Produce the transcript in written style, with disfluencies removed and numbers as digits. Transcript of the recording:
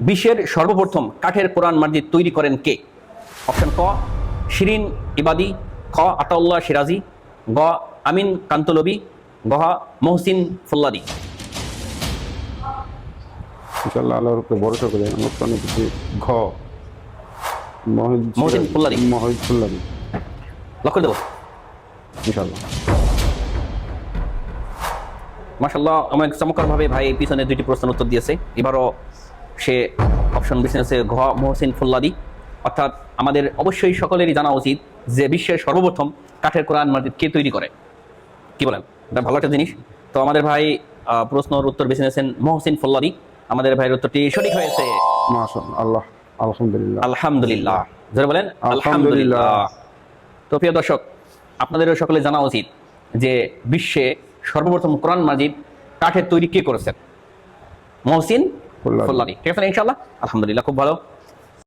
বিশ্বের সর্বপ্রথম কাঠের কোরআন মাজিদ তৈরি করেন কে? অপশন ক শিরিন ইবাদি, খ আতাউল্লাহ সিরাজি, গ আমিন কান্তলবি, গ মহসিন ফুল্লাদি। ইনশাআল্লাহ আল্লাহর উপরে ভরসা করে আমরা প্রাণে কিছু ঘ মহসিন ফুল্লাদি। মহিদ ফুল্লাদি লক্ষ্য দেব। ইনশাআল্লাহ। মাশাআল্লাহ, অনেক চমৎকারভাবে ভাই পিছনে দুইটি প্রশ্নের উত্তর দিয়েছে। এবারও সে অপশন বেছে নিয়েছে ঘ মহসিন ফুল্লাদি। অর্থাৎ আমাদের অবশ্যই সকলেরই জানা উচিত যে বিশ্বের সর্বপ্রথম কাঠের কোরআন মাজিদ কে তৈরি করে। কি বলেন? এটা ভালো একটা জিনিস। তো আমাদের ভাই প্রশ্নের উত্তর বেছে নিয়েছেন মহসিন ফুল্লাদি। আমাদের ভাইয়ের উত্তরটি সঠিক হয়েছে। মাশাআল্লাহ, আল্লাহ আলহামদুলিল্লাহ। আলহামদুলিল্লাহ, জোরে বলেন আলহামদুলিল্লাহ। তো প্রিয় দর্শক, আপনাদেরও সকলে জানা উচিত যে বিশ্বে সর্বপ্রথম কোরআন মাজিদ কাঠের তৈরি কে করেছেন? মহসিন ফুল্লাদি। ঠিক আছে ইনশাআল্লাহ? আলহামদুলিল্লাহ, খুব ভালো।